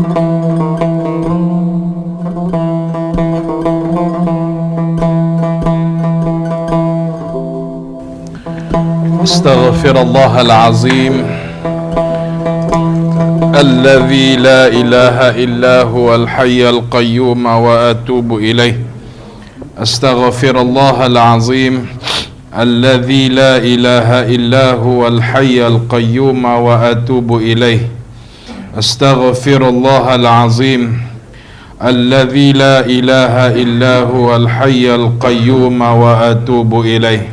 أستغفر الله العظيم الذي لا إله إلا هو الحي القيوم وأتوب إليه. أستغفر الله العظيم الذي لا إله إلا هو الحي القيوم وأتوب إليه. أستغفر الله العظيم الذي لا إله إلا هو الحي القيوم وأتوب إليه.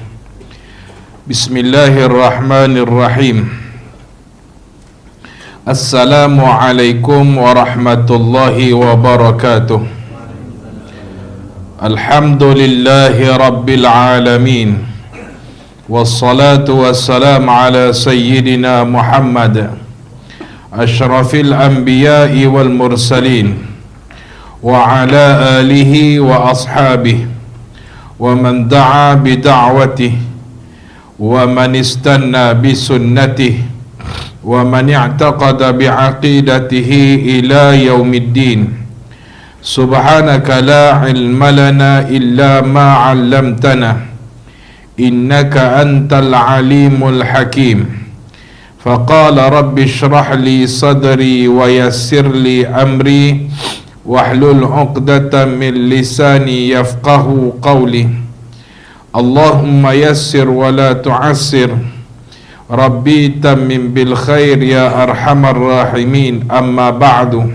بسم الله الرحمن الرحيم. السلام عليكم ورحمة الله وبركاته. الحمد لله رب العالمين، والصلاة والسلام على سيدنا محمد أشرف الأنبياء والمرسلين وعلى آله وأصحابه ومن دعا بدعوته ومن استنى بسنته ومن اعتقد بعقيدته إلى يوم الدين. سبحانك لا علم لنا إلا ما علمتنا إنك أنت العليم الحكيم. فقال رب اشرح لي صدري ويسر لي أمري واحلل عقدة من لساني يفقه قولي. اللهم يسر ولا تعسر ربي تمم بالخير يا أرحم الراحمين. أما بعد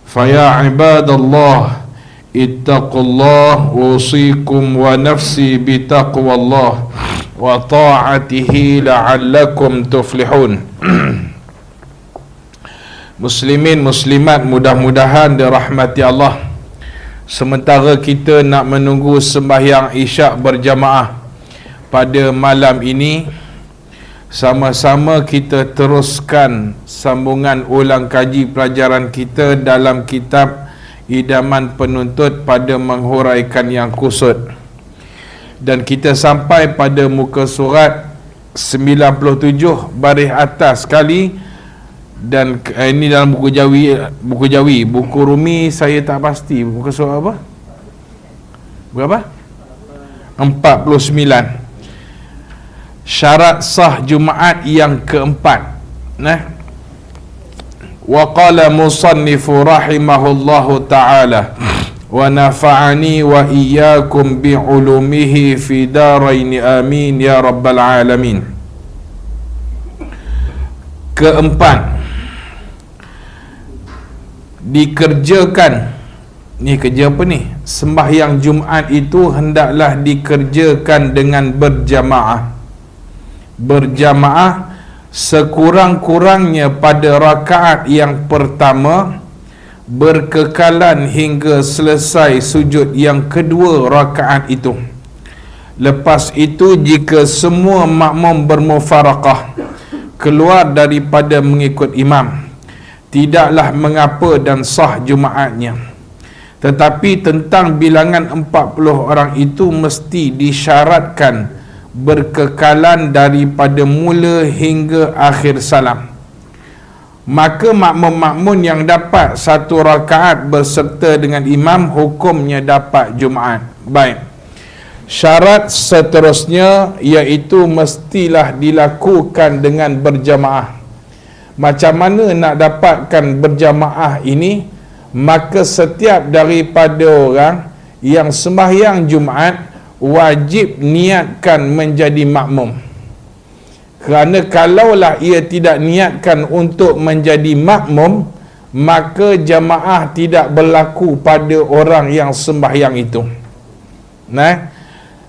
فيا عباد الله اتقوا الله أوصيكم ونفسي بتقوى الله وطاعته لعلكم تفلحون. Muslimin muslimat, mudah-mudahan dirahmati Allah. Sementara kita nak menunggu sembahyang isyak berjamaah pada malam ini, sama-sama kita teruskan sambungan ulang kaji pelajaran kita dalam kitab Idaman Penuntut pada menghuraikan yang kusut. Dan kita sampai pada muka surat 97 baris atas sekali. Dan ini dalam buku Jawi. Buku Rumi saya tak pasti. Muka surat apa? Berapa? 49. Syarat sah Jumaat yang keempat. Wa qala musannifu rahimahullahu ta'ala wa nafa'ani wa iyyakum bi ulumihi fi darain amin ya rabbal alamin. Keempat, dikerjakan. Ni kerja apa ni? Sembahyang Jumaat itu hendaklah dikerjakan dengan berjamaah. Berjamaah sekurang-kurangnya pada rakaat yang pertama, berkekalan hingga selesai sujud yang kedua rakaat itu. Lepas itu jika semua makmum bermufaraqah, keluar daripada mengikut imam, tidaklah mengapa dan sah Jumaatnya. Tetapi tentang bilangan 40 orang itu mesti disyaratkan berkekalan daripada mula hingga akhir salam. Maka makmum-makmum yang dapat satu rakaat berserta dengan imam hukumnya dapat Jumaat. Baik. Syarat seterusnya iaitu mestilah dilakukan dengan berjamaah. Macam mana nak dapatkan berjamaah ini? Maka setiap daripada orang yang sembahyang Jumaat wajib niatkan menjadi makmum. Kerana kalaulah ia tidak niatkan untuk menjadi makmum, maka jamaah tidak berlaku pada orang yang sembahyang itu.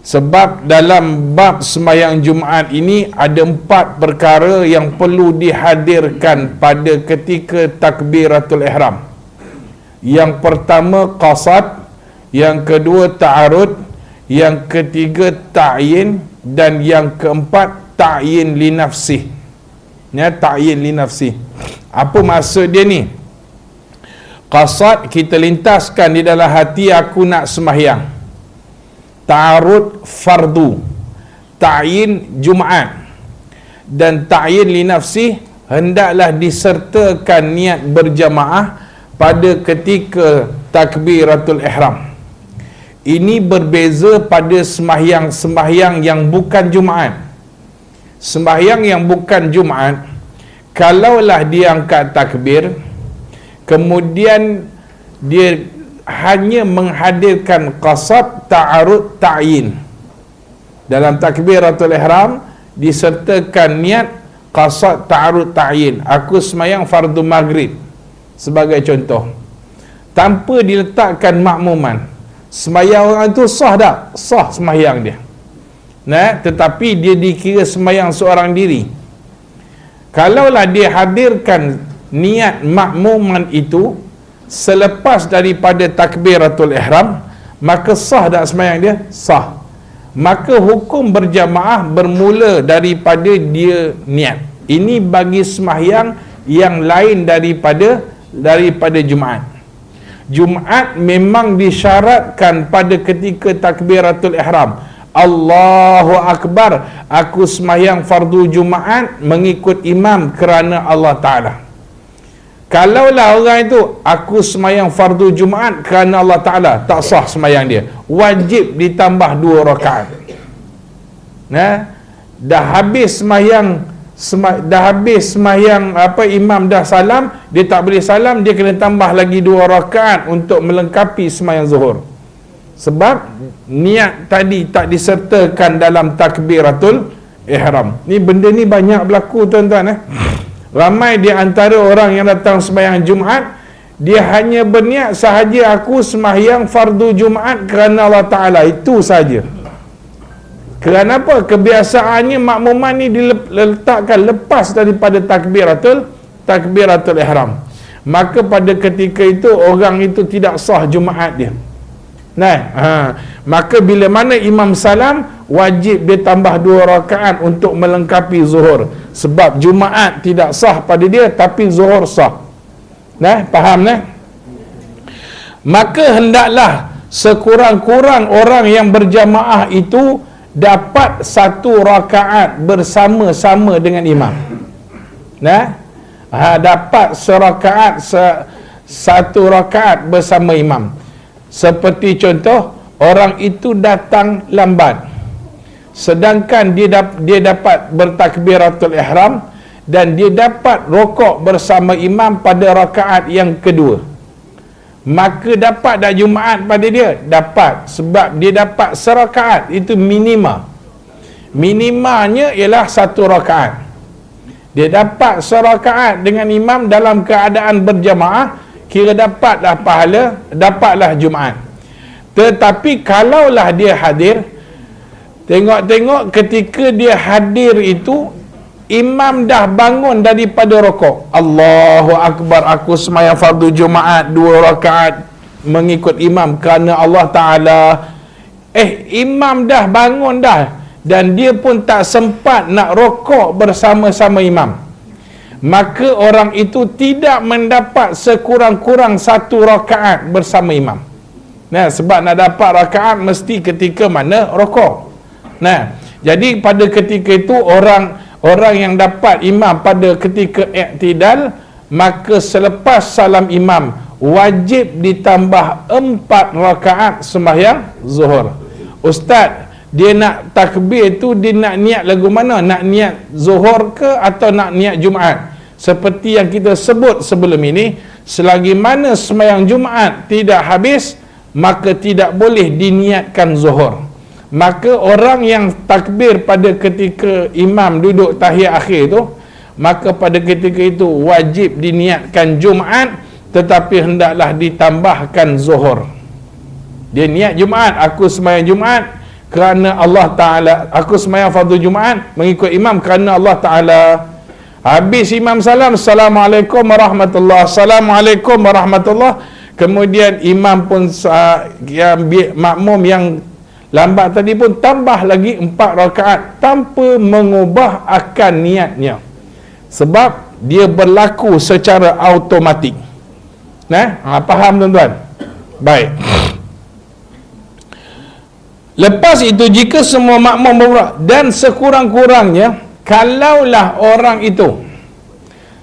Sebab dalam bab sembahyang Jumaat ini ada 4 perkara yang perlu dihadirkan pada ketika takbiratul ihram. Yang pertama qasad, yang kedua ta'arud, yang ketiga ta'yin, dan yang keempat ta'yin li nafsi. Ta'yin li nafsi. Apa maksud dia ni? Qasad kita lintaskan di dalam hati, aku nak sembahyang. Ta'arud fardu, ta'yin Jumaat, dan ta'yin li nafsi hendaklah disertakan niat berjamaah pada ketika takbiratul ihram. Ini berbeza pada sembahyang yang bukan Jumaat. Sembahyang yang bukan Jumaat, kalaulah dia angkat takbir, kemudian dia hanya menghadirkan qasad, ta'arud, ta'yin. Dalam takbiratul ihram disertakan niat qasad, ta'arud, ta'yin. Aku sembahyang fardu maghrib sebagai contoh, tanpa diletakkan makmuman. Sembahyang orang itu sah tak? Sah sembahyang dia. Tetapi dia dikira sembahyang seorang diri. Kalaulah dia hadirkan niat makmuman itu selepas daripada takbiratul ihram, maka sah tak sembahyang dia? Sah. Maka hukum berjamaah bermula daripada dia niat. Ini bagi sembahyang yang lain daripada Jumaat. Jumaat memang disyaratkan pada ketika takbiratul ihram, Allahu Akbar, aku sembahyang fardu Jumaat mengikut imam kerana Allah Ta'ala. Kalaulah orang itu, aku sembahyang fardu Jumaat kerana Allah Ta'ala, tak sah sembahyang dia. Wajib ditambah 2 rakaat. Dah habis sembahyang imam dah salam, dia tak boleh salam, dia kena tambah lagi 2 rakaat untuk melengkapi sembahyang zuhur. Sebab niat tadi tak disertakan dalam takbiratul ihram. Ni benda ni banyak berlaku tuan-tuan. Ramai di antara orang yang datang sembahyang Jumaat, dia hanya berniat sahaja, aku sembahyang fardu Jumaat kerana Allah Ta'ala, itu saja. Kerana apa? Kebiasaannya makmuman ni diletakkan lepas daripada takbiratul ihram. Maka pada ketika itu orang itu tidak sah Jumaat dia. Maka bila mana imam salam, wajib dia tambah 2 rakaat untuk melengkapi zuhur. Sebab Jumaat tidak sah pada dia, tapi zuhur sah. Faham? Maka hendaklah sekurang-kurang orang yang berjamaah itu dapat 1 rakaat bersama-sama dengan imam. Dapat satu rakaat bersama imam. Seperti contoh, orang itu datang lambat, sedangkan dia dapat bertakbiratul ihram dan dia dapat rokok bersama imam pada rakaat yang kedua. Maka dapat dah Jumaat pada dia? Dapat, sebab dia dapat serakaat. Itu minimanya ialah 1 rakaat. Dia dapat serakaat dengan imam dalam keadaan berjamaah, kira dapatlah pahala, dapatlah Jumaat. Tetapi kalaulah dia hadir, tengok-tengok ketika dia hadir itu, imam dah bangun daripada rokok. Allahu Akbar, aku sembahyang fardu Jumaat 2 rakaat mengikut imam kerana Allah Ta'ala. Imam dah bangun dah, dan dia pun tak sempat nak rokok bersama-sama imam. Maka orang itu tidak mendapat sekurang-kurang 1 rakaat bersama imam. Sebab nak dapat rakaat mesti ketika mana rokok. Jadi pada ketika itu orang yang dapat imam pada ketika i'tidal, maka selepas salam imam wajib ditambah 4 rakaat sembahyang zuhur. Ustaz, dia nak takbir tu, dia nak niat lagu mana? Nak niat zuhur ke atau nak niat Jumaat? Seperti yang kita sebut sebelum ini, selagi mana sembahyang Jumaat tidak habis, maka tidak boleh diniatkan zuhur. Maka orang yang takbir pada ketika imam duduk tahiyat akhir tu, maka pada ketika itu wajib diniatkan Jumaat, tetapi hendaklah ditambahkan zuhur. Dia niat Jumaat, aku sembahyang Jumaat kerana Allah Ta'ala, aku sembahyang fardu Jumaat mengikut imam kerana Allah Ta'ala. Habis imam salam, Assalamualaikum warahmatullahi, Assalamualaikum warahmatullahi. Kemudian imam pun makmum yang lambat tadi pun tambah lagi 4 rakaat tanpa mengubah akan niatnya, sebab dia berlaku secara automatik. Faham tuan-tuan? Baik. Lepas itu, jika semua makmum bergerak, dan sekurang-kurangnya kalaulah orang itu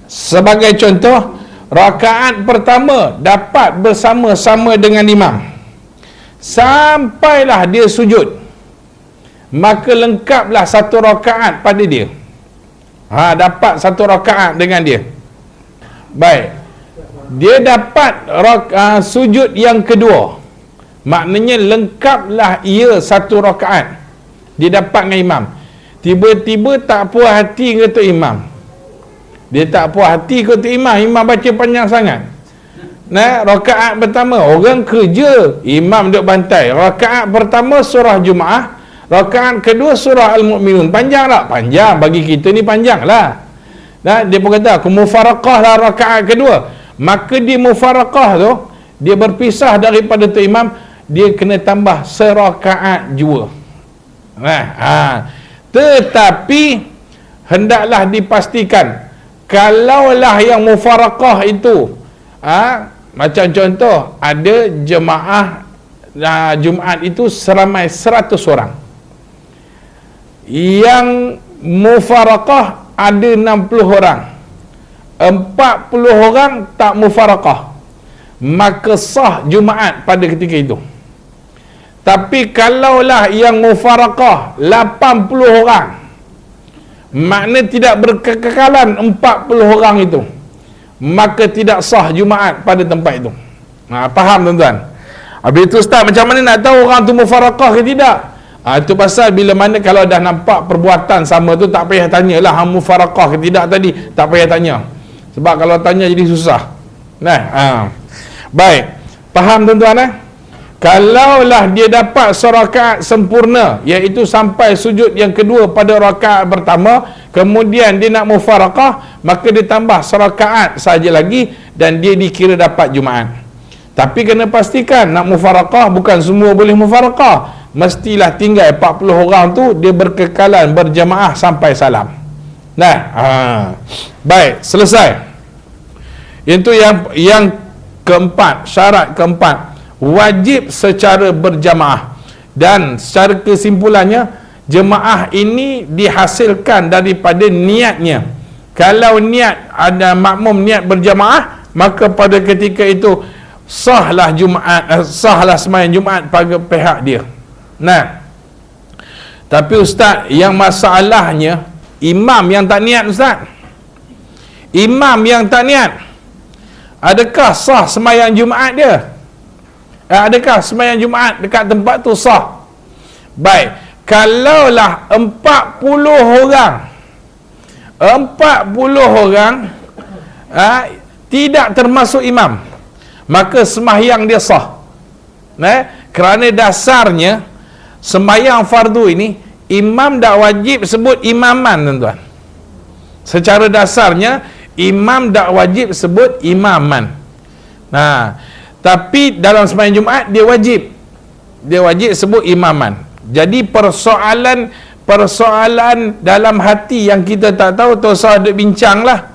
Sebagai contoh, rakaat pertama dapat bersama-sama dengan imam sampailah dia sujud, maka lengkaplah satu rakaat pada dia. Dapat satu rakaat dengan dia. Baik, dia dapat sujud yang kedua, maknanya lengkaplah ia satu rakaat. Dia dapat dengan imam. Tiba-tiba tak puas hati kata imam. Dia tak puas hati kata imam. Imam baca panjang sangat. Rakaat pertama orang kerja, imam duduk bantai. Rakaat pertama surah Jumaah, rakaat kedua surah Al-Mu'minun. Panjang tak? Panjang. Bagi kita ni panjang lah. Dia pun kata aku mufaraqah lah rakaat kedua. Maka dia mufaraqah tu, dia berpisah daripada tu imam, dia kena tambah serakaat jua. Tetapi hendaklah dipastikan, kalaulah yang mufaraqah itu macam contoh ada jemaah Jumaat itu seramai 100 orang, yang mufaraqah ada 60 orang, 40 orang tak mufaraqah, maka sah Jumaat pada ketika itu. Tapi kalaulah yang mufaraqah 80 orang, makna tidak berkekalan 40 orang itu, maka tidak sah Jumaat pada tempat itu. Faham tuan-tuan? Habis itu ustaz, macam mana nak tahu orang tu mufaraqah ke tidak? Itu pasal bila mana kalau dah nampak perbuatan sama tu, tak payah tanyalah hang mufaraqah ke tidak tadi, tak payah tanya. Sebab kalau tanya jadi susah. Baik, faham tuan-tuan? Kalaulah dia dapat serakaat sempurna, iaitu sampai sujud yang kedua pada rakaat pertama, kemudian dia nak mufaraqah, maka dia tambah serakaat saja lagi dan dia dikira dapat Jumaat. Tapi kena pastikan nak mufaraqah bukan semua boleh mufaraqah. Mestilah tinggal 40 orang tu dia berkekalan berjamaah sampai salam. Baik, selesai. Itu yang keempat, syarat keempat, wajib secara berjamaah. Dan secara kesimpulannya, jemaah ini dihasilkan daripada niatnya. Kalau niat ada makmum niat berjamaah, maka pada ketika itu sahlah Jumaat, sahlah sembahyang Jumaat pada pihak dia. Tapi ustaz, yang masalahnya imam yang tak niat ustaz. Imam yang tak niat, adakah sah sembahyang Jumaat dia? Adakah sembahyang Jumaat dekat tempat tu sah? Baik, kalaulah 40 orang tidak termasuk imam, maka sembahyang dia sah. Kerana dasarnya sembahyang fardu ini imam tak wajib sebut imaman tuan-tuan. Secara dasarnya imam tak wajib sebut imaman. Tapi dalam sembahyang Jumaat dia wajib sebut imaman. Jadi persoalan dalam hati yang kita tak tahu, tu usah duk bincang lah.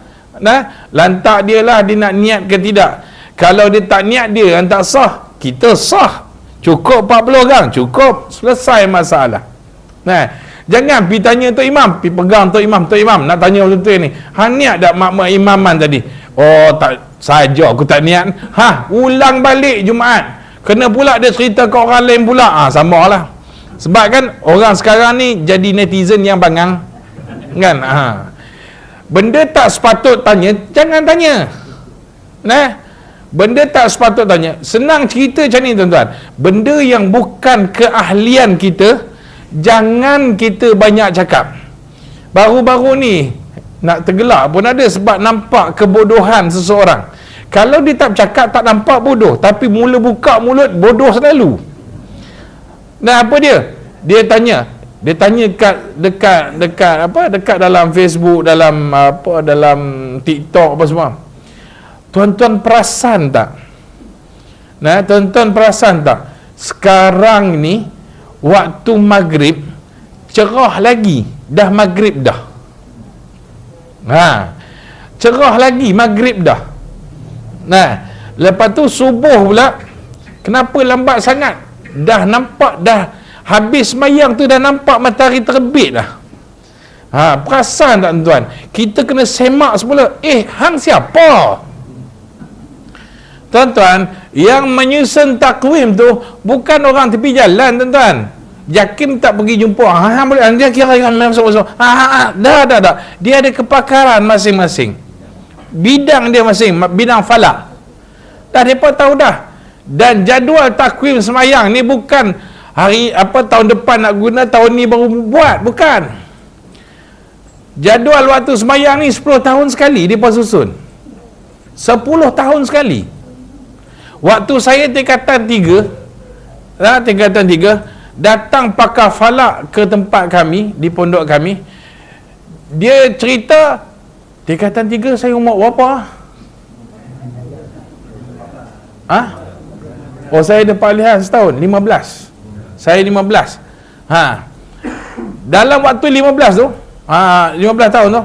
Lantak dia lah dia nak niat ke tidak. Kalau dia tak niat, dia yang tak sah, kita sah. Cukup 40 orang, cukup, selesai masalah. Jangan pergi tanya Tok Imam, pergi pegang Tok Imam, nak tanya betul-betul ni, hang niat tak makmum imaman tadi? Oh, tak saja aku tak niat. Ulang balik Jumaat. Kena pula dia cerita ke orang lain pula. Sama lah. Sebab kan orang sekarang ni jadi netizen yang bangang. Kan? Benda tak sepatut tanya, jangan tanya. Benda tak sepatut tanya. Senang cerita macam ni tuan-tuan. Benda yang bukan keahlian kita, jangan kita banyak cakap. Baru-baru ni nak tergelak pun ada sebab nampak kebodohan seseorang. Kalau dia tak bercakap tak nampak bodoh, tapi mula buka mulut bodoh selalu. Apa dia? Dia tanya dekat dalam Facebook, dalam TikTok apa semua. Tuan-tuan perasan tak? Tuan-tuan perasan tak? Sekarang ni waktu maghrib cerah lagi, dah maghrib dah. Cerah lagi, maghrib dah. Lepas tu subuh pula, kenapa lambat sangat? Dah nampak, dah habis sembahyang tu dah nampak matahari terbit dah. Perasan tak tuan? Kita kena semak semula. Hang siapa? Tuan-tuan, yang menyusun takwim tu bukan orang tepi jalan, tuan-tuan. Yakin tak pergi jumpa. Boleh. Dia kira yang masuk-masuk. Dah. Dia ada kepakaran masing-masing. Bidang dia masing, bidang falak. Dah mereka tahu dah. Dan jadual takwim semayang ni bukan hari tahun depan nak guna, tahun ni baru buat, bukan. Jadual waktu semayang ni 10 tahun sekali dia susun. 10 tahun sekali. Waktu saya tingkatan 3, datang pakar falak ke tempat kami, di pondok kami. Dia cerita, tingkatan 3 saya umur berapa? Saya ada peralihan setahun, 15. Saya 15. Dalam waktu 15 tu, 15 tahun tu,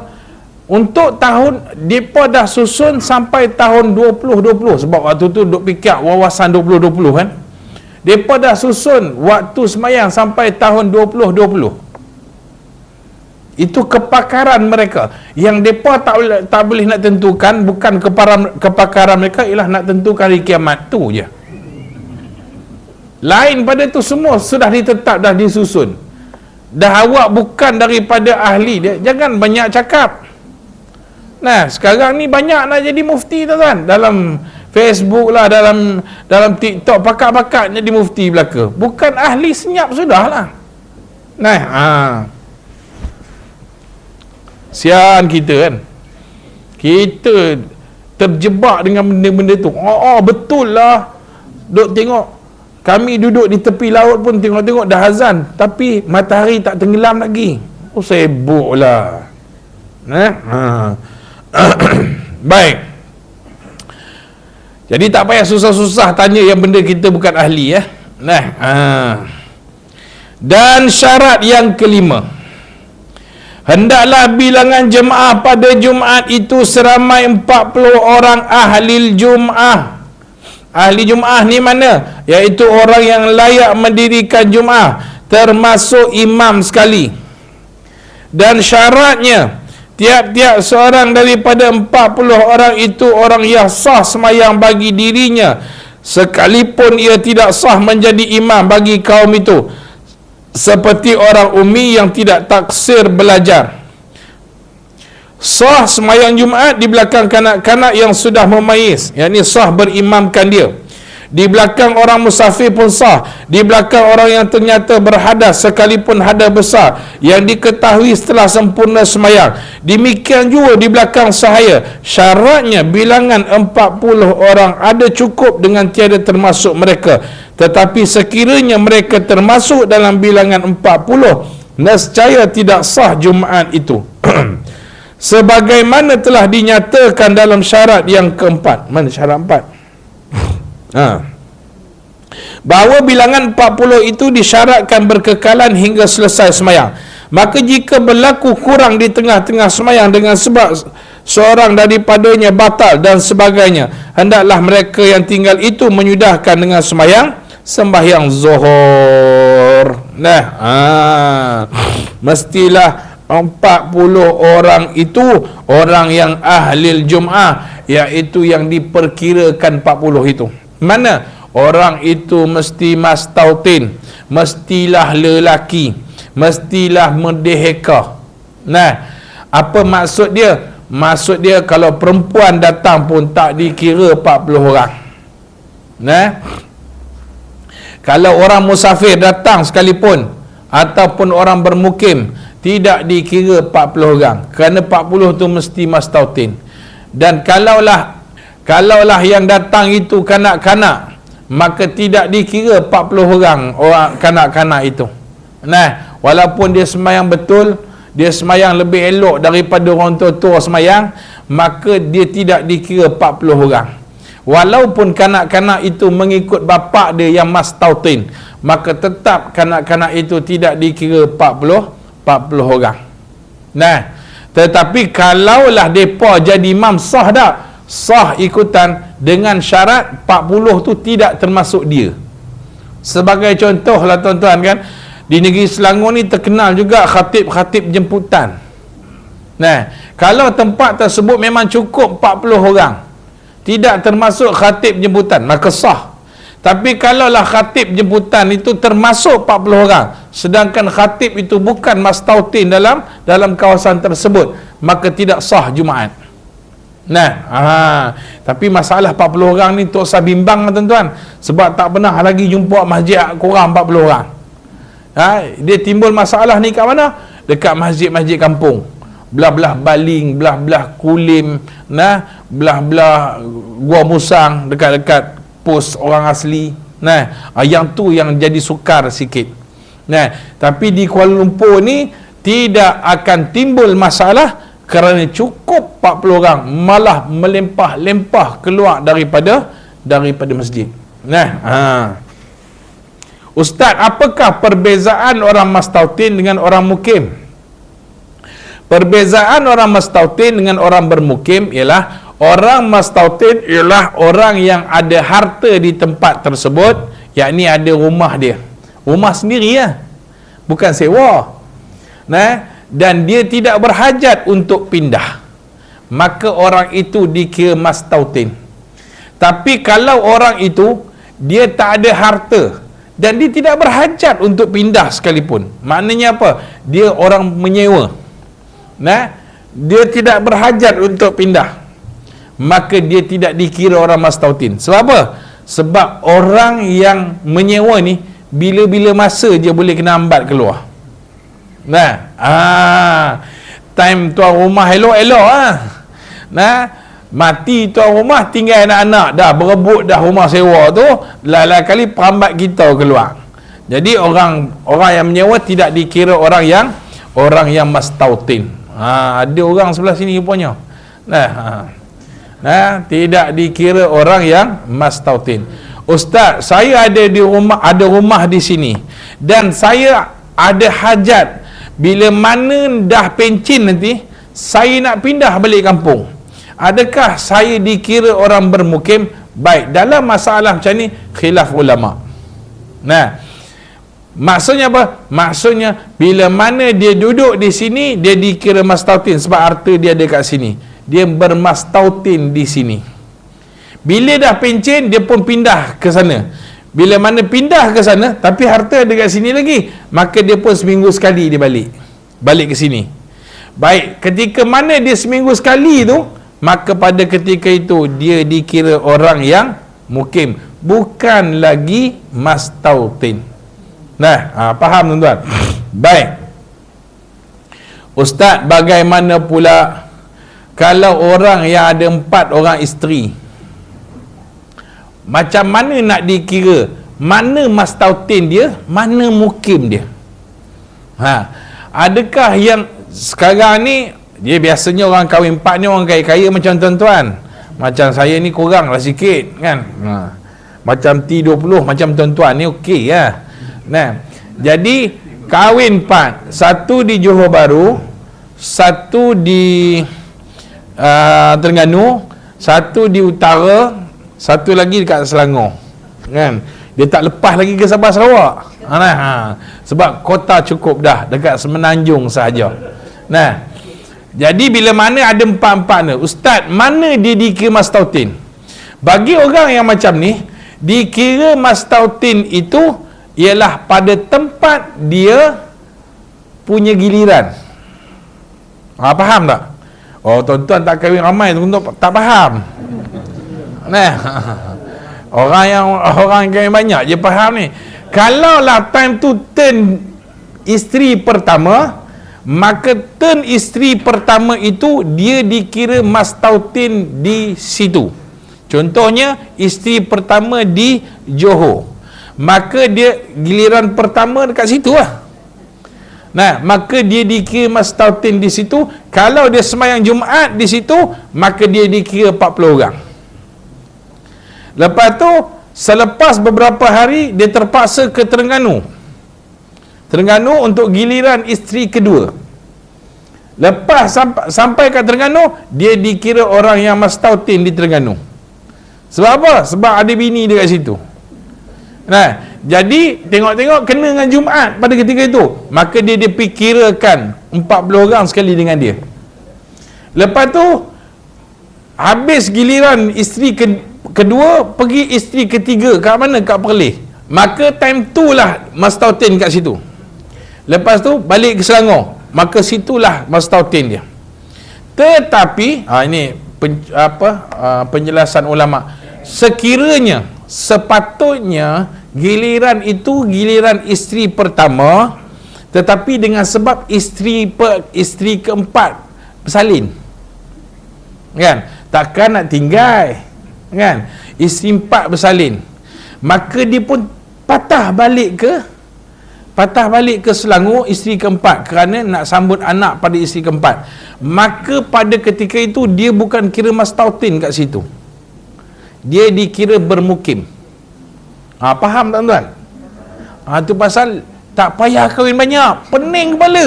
untuk tahun depa dah susun sampai tahun 2020, sebab waktu tu duk fikir wawasan 2020 kan. Depa dah susun waktu semayang sampai tahun 2020. Itu kepakaran mereka. Yang depa tak boleh nak tentukan, bukan kepakaran mereka ialah nak tentukan hari kiamat tu je. Lain pada tu semua sudah ditetap, dah disusun. Dah awak bukan daripada ahli dia, jangan banyak cakap. Sekarang ni banyak nak jadi mufti, tuan-tuan. Dalam Facebook lah, dalam TikTok, pakat-pakat jadi mufti belaka. Bukan ahli, senyap sudahlah. Sian kita kan. Kita terjebak dengan benda-benda tu. Betul lah. Duk tengok. Kami duduk di tepi laut pun tengok-tengok dah azan, tapi matahari tak tenggelam lagi. Sibuk lah. Baik. Jadi tak payah susah-susah tanya yang benda kita bukan ahli ya. Dan syarat yang kelima, hendaklah bilangan jemaah pada Jumaat itu seramai 40 orang ahli Jumaah. Ahli Jumaah ni mana? Iaitu orang yang layak mendirikan Jumaah, termasuk imam sekali. Dan syaratnya, tiap-tiap seorang daripada 40 orang itu orang yang sah semayang bagi dirinya, sekalipun ia tidak sah menjadi imam bagi kaum itu, seperti orang ummi yang tidak taksir belajar. Sah semayang Jumaat di belakang kanak-kanak yang sudah memayis, yakni sah berimamkan dia. Di belakang orang musafir pun sah. Di belakang orang yang ternyata berhadas, sekalipun hadas besar yang diketahui setelah sempurna semayang. Demikian juga di belakang sahaya. Syaratnya bilangan 40 orang ada cukup dengan tiada termasuk mereka. Tetapi sekiranya mereka termasuk dalam bilangan 40, nescaya tidak sah Jumaat itu. Sebagaimana telah dinyatakan dalam syarat yang keempat. Mana syarat 4? Bahawa bilangan 40 itu disyaratkan berkekalan hingga selesai semayang. Maka jika berlaku kurang di tengah-tengah semayang dengan sebab seorang daripadanya batal dan sebagainya, hendaklah mereka yang tinggal itu menyudahkan dengan sembahyang zuhur. Mestilah 40 orang itu orang yang ahli Jum'ah, iaitu yang diperkirakan 40 itu. Mana? Orang itu mesti mastautin, mestilah lelaki, mestilah merdeka. Apa maksud dia? Maksud dia kalau perempuan datang pun tak dikira 40 orang. Kalau orang musafir datang sekalipun, ataupun orang bermukim, tidak dikira 40 orang, kerana 40 tu mesti mastautin. Dan kalaulah yang datang itu kanak-kanak, maka tidak dikira 40 orang kanak-kanak itu. Walaupun dia semayang betul, dia semayang lebih elok daripada orang tua-tua semayang, maka dia tidak dikira 40 orang. Walaupun kanak-kanak itu mengikut bapa dia yang mastautin, maka tetap kanak-kanak itu tidak dikira 40 orang. Tetapi kalaulah depa jadi imam, sah tak? Sah ikutan, dengan syarat 40 tu tidak termasuk dia. Sebagai contoh lah tuan-tuan kan, di negeri Selangor ni terkenal juga khatib-khatib jemputan. Nah, kalau tempat tersebut memang cukup 40 orang, tidak termasuk khatib jemputan, maka sah. Tapi kalaulah khatib jemputan itu termasuk 40 orang, sedangkan khatib itu bukan mastautin dalam kawasan tersebut, maka tidak sah Jumaat. Nah, tapi masalah 40 orang ni tak usah bimbang tuan-tuan, sebab tak pernah lagi jumpa masjid kurang 40 orang. Dia timbul masalah ni kat mana? Dekat masjid-masjid kampung, belah-belah Baling, belah-belah Kulim, belah-belah Gua Musang, dekat-dekat pos orang asli. Yang tu yang jadi sukar sikit. Tapi di Kuala Lumpur ni tidak akan timbul masalah kerana cukup 40 orang, malah melempah-lempah keluar daripada masjid. Ustaz, apakah perbezaan orang mastautin dengan orang mukim? Perbezaan orang mastautin dengan orang bermukim ialah orang mastautin ialah orang yang ada harta di tempat tersebut, yakni ada rumah dia, rumah sendiri ya, bukan sewa. Dan dia tidak berhajat untuk pindah, maka orang itu dikira mastautin. Tapi kalau orang itu dia tak ada harta dan dia tidak berhajat untuk pindah sekalipun, maknanya apa? Dia orang menyewa, dia tidak berhajat untuk pindah, maka dia tidak dikira orang mastautin. Sebab apa? Sebab orang yang menyewa ni bila-bila masa je boleh kena ambat keluar. Time tuan rumah elok-elok mati tuan rumah, tinggal anak-anak dah berebut dah rumah sewa tu, lain kali perambat kita keluar. Jadi orang yang menyewa tidak dikira orang yang mastautin. Ada orang sebelah sini rupanya. Tidak dikira orang yang mastautin. Ustaz, saya ada rumah di sini dan saya ada hajat, bila mana dah pencin nanti saya nak pindah balik kampung, adakah saya dikira orang bermukim? Baik, dalam masalah macam ni khilaf ulama. Maksudnya apa? Maksudnya bila mana dia duduk di sini dia dikira mastautin sebab harta dia ada kat sini, dia bermastautin di sini. Bila dah pencen dia pun pindah ke sana. Bila mana pindah ke sana tapi harta ada kat sini lagi, maka dia pun seminggu sekali dia balik ke sini. Baik, ketika mana dia seminggu sekali tu, maka pada ketika itu dia dikira orang yang mukim, bukan lagi mastautin. Faham tuan-tuan? Baik. Ustaz, bagaimana pula kalau orang yang ada 4 orang isteri? Macam mana nak dikira mana mastautin dia, mana mukim dia? Adakah yang sekarang ni dia biasanya orang kahwin 4 ni orang kaya-kaya macam tuan-tuan, macam saya ni kurang lah sikit kan, macam T20 macam tuan-tuan ni okey lah. Jadi kahwin 4, satu di Johor Bahru, satu di Terengganu, satu di utara, satu lagi dekat Selangor kan. Dia tak lepas lagi ke Sabah Sarawak sebab kota cukup dah dekat Semenanjung sahaja. Jadi bila mana ada 4 ni, Ustaz, mana dia dikira mastautin? Bagi orang yang macam ni, dikira mastautin itu ialah pada tempat dia punya giliran. Faham tak? Tuan-tuan tak kahwin ramai, tuan-tuan tak faham. Orang yang kahwin banyak je faham ni. Kalaulah time tu turn isteri pertama, maka turn isteri pertama itu dia dikira mastautin di situ. Contohnya isteri pertama di Johor, maka dia giliran pertama dekat situ lah. Maka dia dikira mastautin di situ. Kalau dia sembahyang Jumaat di situ, maka dia dikira 40 orang. Lepas tu selepas beberapa hari dia terpaksa ke Terengganu untuk giliran isteri kedua. Lepas sampai ke Terengganu, dia dikira orang yang mastautin di Terengganu. Sebab apa? Sebab ada bini dekat situ. Jadi tengok-tengok kena dengan Jumaat pada ketika itu, maka dia dipikirakan 40 orang sekali dengan dia. Lepas tu habis giliran isteri kedua, pergi isteri ketiga kat mana? Kat Perlis. Maka time tu lah Mas Tautin kat situ. Lepas tu balik ke Selangor, maka situlah Mas Tautin dia. Tetapi ini penjelasan ulama, sekiranya sepatutnya giliran itu giliran isteri pertama, tetapi dengan sebab isteri keempat bersalin, kan, takkan nak tinggal, kan, isteri empat bersalin, maka dia pun patah balik ke Selangor isteri keempat kerana nak sambut anak pada isteri keempat. Maka pada ketika itu dia bukan kira Mas Tautin kat situ, dia dikira bermukim. Faham tak tuan? Tu pasal tak payah kahwin banyak, pening kepala.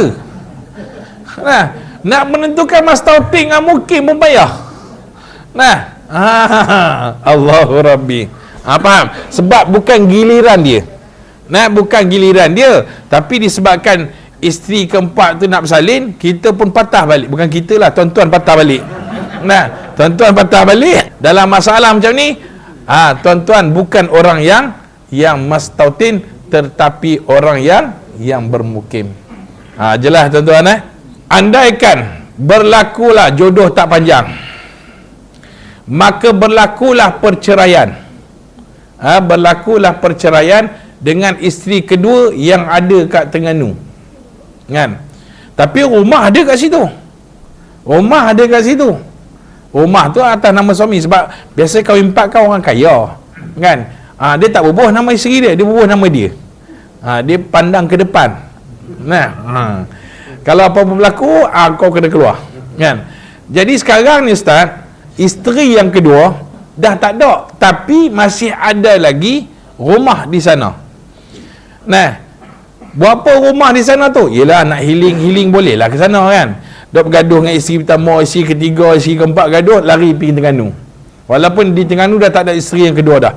Nak menentukan Mas Tautin dengan mukim pun payah. Allahu Rabbi. Faham? Sebab bukan giliran dia. Bukan giliran dia, tapi disebabkan isteri keempat tu nak bersalin, kita pun patah balik. Bukan kita lah, tuan-tuan patah balik. Tuan-tuan patah balik dalam masalah macam ni. Tuan-tuan bukan orang yang Mas Tautin, tetapi orang yang bermukim. Jelas tuan-tuan. Andaikan berlakulah jodoh tak panjang, maka berlakulah perceraian. Berlakulah perceraian dengan isteri kedua yang ada kat Terengganu, kan? Tapi rumah ada kat situ. Rumah tu atas nama suami. Sebab biasa kahwin empat kan orang kaya, kan? Dia tak bubuh nama isteri dia bubuh nama dia. Dia pandang ke depan. Kalau apa-apa berlaku, kau kena keluar, kan? Jadi sekarang ni Ustaz, isteri yang kedua dah tak ada, tapi masih ada lagi rumah di sana. Berapa rumah di sana tu? Yelah, nak healing boleh lah ke sana, kan? Dok bergaduh dengan isteri pertama, isteri ketiga, isteri keempat gaduh, lari pergi Terengganu. Walaupun di Terengganu dah tak ada isteri yang kedua dah.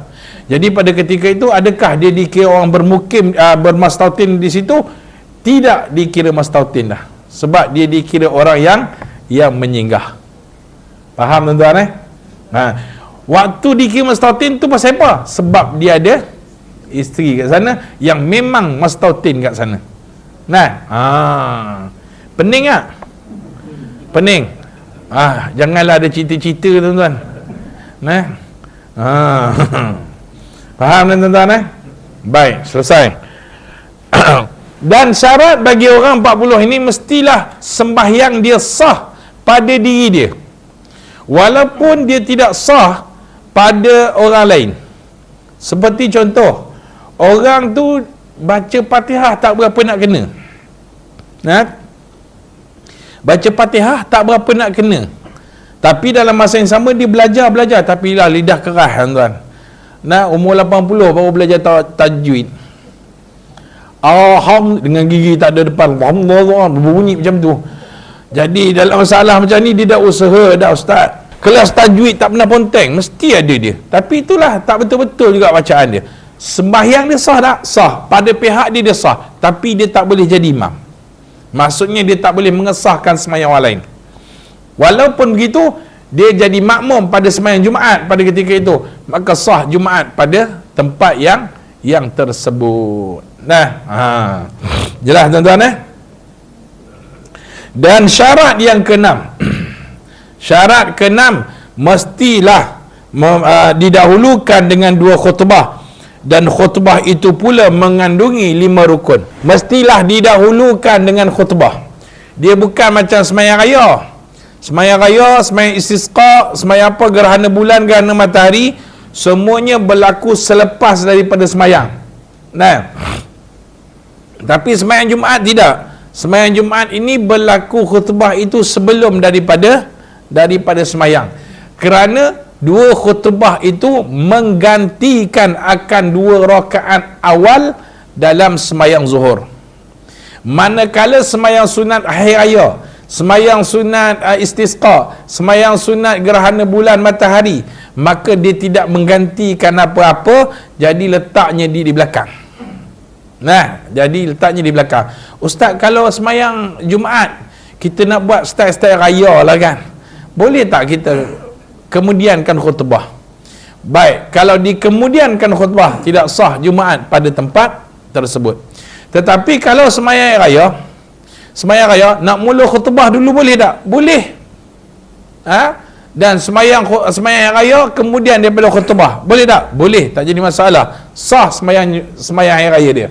Jadi pada ketika itu, adakah dia dikira orang bermukim, bermas Tautin di situ? Tidak dikira Mas Tautin dah. Sebab dia dikira orang yang menyinggah. Faham tuan-tuan? Waktu dikira Mas Tautin tu pasal apa? Sebab dia ada isteri kat sana yang memang Mas Tautin kat sana. Pening tak? Pening. Janganlah ada cerita-cerita tuan-tuan. Faham tuan-tuan? Baik, selesai. Dan syarat bagi orang 40 ini mestilah sembahyang dia sah pada diri dia, walaupun dia tidak sah pada orang lain. Seperti contoh, orang tu baca Fatihah tak berapa nak kena. Baca Fatihah tak berapa nak kena. Tapi dalam masa yang sama dia belajar, tapi lah lidah keras tuan-tuan. Umur 80 baru belajar tajwid. Dengan gigi tak ada depan, berbunyi macam tu. Jadi dalam masalah macam ni dia dah usaha dah Ustaz. Kelas tajwid tak pernah ponteng, mesti ada dia. Tapi itulah tak betul-betul juga bacaan dia. Sembahyang dia sah tak? Sah. Pada pihak dia sah, tapi dia tak boleh jadi imam. Maksudnya dia tak boleh mengesahkan sembahyang orang lain. Walaupun begitu, dia jadi makmum pada sembahyang Jumaat pada ketika itu, maka sah Jumaat pada tempat yang tersebut. Jelas tuan-tuan. Dan syarat yang keenam, syarat keenam mestilah didahulukan dengan 2 khutbah, dan khutbah itu pula mengandungi 5 rukun. Mestilah didahulukan dengan khutbah. Dia bukan macam sembahyang raya. Sembahyang raya, sembahyang istisqa, sembahyang apa, gerhana bulan, gerhana matahari, semuanya berlaku selepas daripada sembahyang. Tapi sembahyang Jumaat tidak. Sembahyang Jumaat ini berlaku khutbah itu sebelum daripada sembahyang. Kerana 2 khutbah itu menggantikan akan 2 rakaat awal dalam sembahyang zuhur. Manakala sembahyang sunat akhir raya, sembahyang sunat istisqa, sembahyang sunat gerhana bulan matahari, maka dia tidak menggantikan apa-apa, jadi letaknya di belakang. Jadi letaknya di belakang. Ustaz, kalau sembahyang Jumaat kita nak buat style-style raya lah, kan? Boleh tak kita kemudiankan khutbah? Baik, kalau dikemudiankan khutbah tidak sah Jumaat pada tempat tersebut. Tetapi kalau sembahyang raya nak mula khutbah dulu boleh tak? Boleh. Dan sembahyang raya kemudian daripada khutbah boleh tak? Boleh, tak jadi masalah. Sah sembahyang hari raya dia.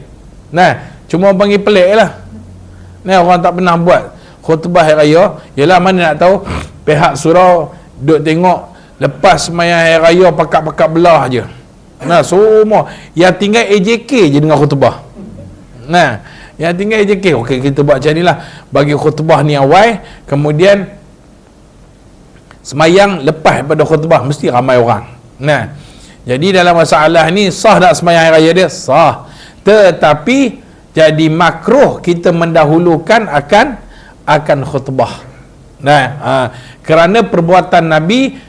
Cuma panggil pelik lah. Orang tak pernah buat khutbah hari raya. Yalah, mana nak tahu pihak surau duk tengok lepas sembahyang hari raya pakat-pakat belah je. Semua yang tinggal AJK je dengan khutbah. Yang tinggal AJK. Okey, kita buat macam ni lah. Bagi khutbah ni awal, kemudian sembahyang lepas daripada khutbah mesti ramai orang. Jadi dalam masalah ni sah tak sembahyang hari raya dia? Sah. Tetapi jadi makruh kita mendahulukan akan khutbah. Kerana perbuatan Nabi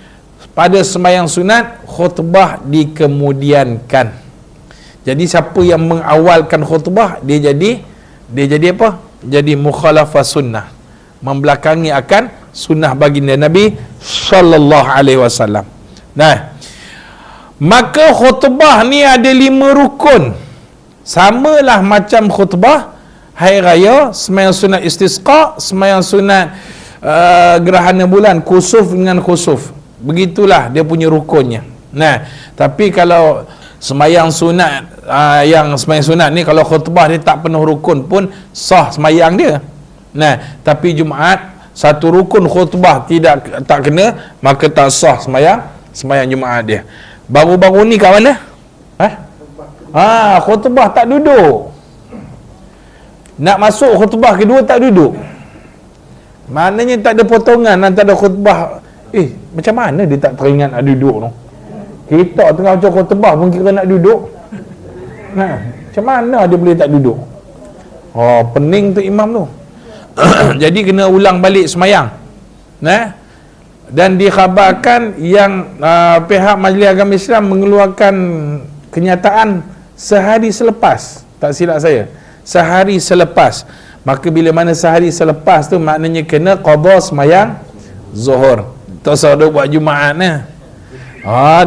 pada sembahyang sunat, khutbah dikemudiankan. Jadi siapa yang mengawalkan khutbah, dia jadi apa? Jadi mukhalafah sunnah, membelakangi akan sunnah baginda Nabi sallallahu alaihi wasallam. Maka khutbah ni ada 5 rukun. Samalah macam khutbah hari raya, sembahyang sunat istisqa, sembahyang sunat gerhana bulan, kusuf dengan kusuf. Begitulah dia punya rukunnya. Tapi kalau sembahyang sunat sembahyang sunat ni, kalau khutbah dia tak penuh rukun pun sah sembahyang dia. Tapi Jumaat satu rukun khutbah tak kena, maka tak sah sembahyang Jumaat dia. Baru-baru ni kat mana? Khutbah tak duduk. Nak masuk khutbah kedua tak duduk. Maknanya tak ada potongan antara khutbah. Macam mana dia tak teringat nak duduk tu? Kita tengah macam khutbah pun kira nak duduk. Macam mana dia boleh tak duduk? Pening tu imam tu. Jadi kena ulang balik semayang. Dan dikhabarkan yang pihak Majlis Agama Islam mengeluarkan kenyataan sehari selepas, tak silap saya, sehari selepas. Maka bila mana sehari selepas tu, maknanya kena qada semayang zuhur. Tak usah dia buat Jumaat ni.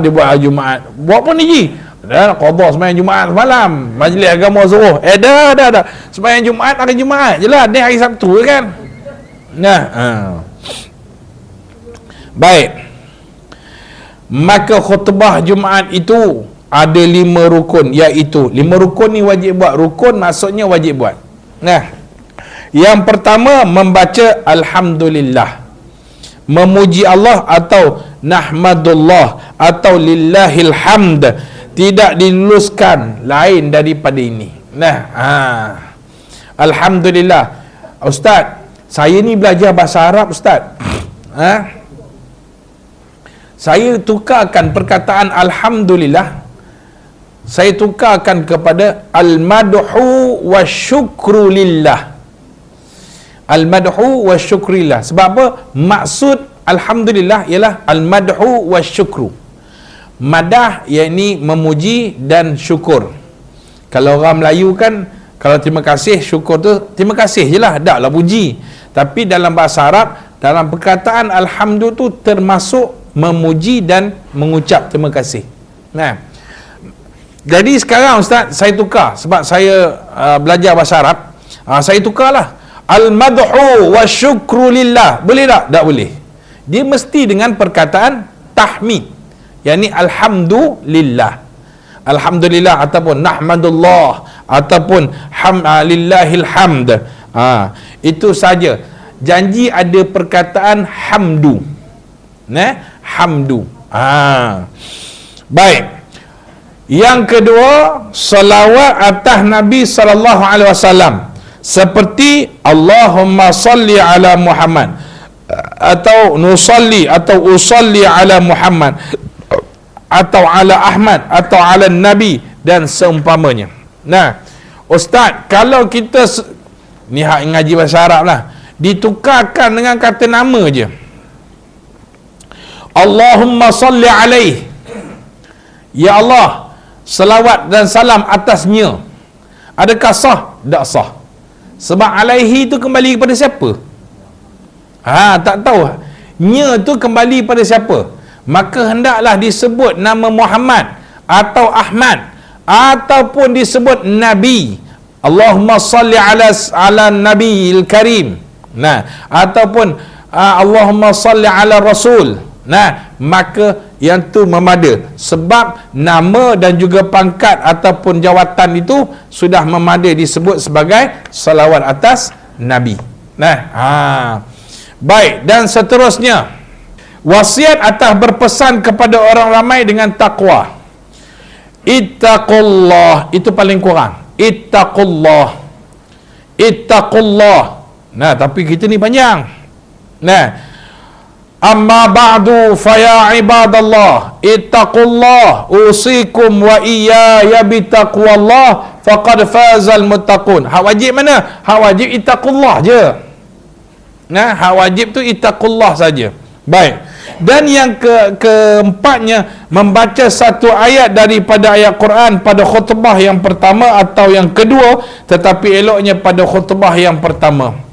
Dia buat Jumaat. Buat pun ni. Dah qada sembahyang Jumaat semalam. Majlis agama suruh. Dah. Sembahyang Jumaat hari Jumaat je lah. Ni hari Sabtu kan. Baik. Maka khutbah Jumaat itu ada 5 rukun, iaitu 5 rukun ni wajib buat. Rukun maksudnya wajib buat. Yang pertama, membaca alhamdulillah, memuji Allah atau nahmadullah atau lillahil hamd, tidak diluluskan lain daripada ini. Alhamdulillah. Ustaz, saya ni belajar bahasa Arab, Ustaz. Saya tukarkan perkataan alhamdulillah, saya tukarkan kepada al-madhu wa syukru lillah. Al-madhu wa syukrillah. Sebab apa? Maksud alhamdulillah ialah al-madhu wa syukru. Madah yakni memuji dan syukur. Kalau orang Melayu kan, kalau terima kasih, syukur tu terima kasih je lah, taklah puji. Tapi dalam bahasa Arab, dalam perkataan alhamdulillah tu termasuk memuji dan mengucap terima kasih. Jadi sekarang Ustaz, saya tukar sebab saya belajar bahasa Arab. Saya tukarlah al-madhu wa syukru lillah. Boleh tak? Tak boleh. Dia mesti dengan perkataan tahmid, yakni alhamdulillah. Alhamdulillah ataupun nahmadullah ataupun lillahil hamd. Itu saja. Janji ada perkataan hamdu. Hamdu. Baik. Yang kedua, salawat atas Nabi sallallahu alaihi wasallam. Seperti Allahumma salli ala Muhammad, atau nusalli, atau usalli ala Muhammad, atau ala Ahmad, atau ala Nabi, dan seumpamanya. Ustaz, kalau kita ni hak ngaji bahasa Arab lah, ditukarkan dengan kata nama je. Allahumma salli alaih, ya Allah, selawat dan salam atasnya. Adakah sah? Tak sah. Sebab alaihi itu kembali kepada siapa? Tak tahu. nya tu kembali pada siapa? Maka hendaklah disebut nama Muhammad atau Ahmad ataupun disebut Nabi. Allahumma salli ala Nabiyil Karim. Nah, ataupun Allahumma salli ala Rasul. Nah, maka yang tu memada, sebab nama dan juga pangkat ataupun jawatan itu sudah memada disebut sebagai salawat atas Nabi. Nah, baik, dan seterusnya wasiat atas berpesan kepada orang ramai dengan takwa. Ittaqullah, itu paling kurang. Ittaqullah. Ittaqullah. Nah, tapi kita ni panjang. Nah, amma ba'du faya ibadallah ittaqullah usikum wa iyaya bitaqwallah faqad fazal muttaqun. Hak wajib mana? Hak wajib ittaqullah je. Nah, hak wajib tu ittaqullah saja. Baik. Dan yang keempatnya, membaca satu ayat daripada ayat Quran pada khutbah yang pertama atau yang kedua, tetapi eloknya pada khutbah yang pertama.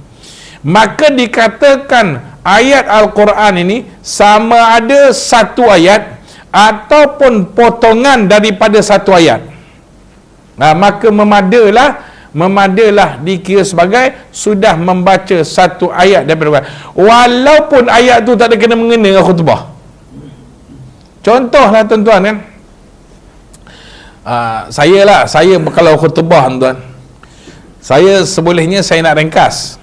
Maka dikatakan ayat Al-Quran ini sama ada satu ayat ataupun potongan daripada satu ayat. Nah, maka memadalah dikira sebagai sudah membaca satu ayat daripada Quran, walaupun ayat tu tak ada kena mengena dengan khutbah. Contohlah tuan-tuan kan, saya kalau khutbah tuan, saya sebolehnya saya nak ringkas.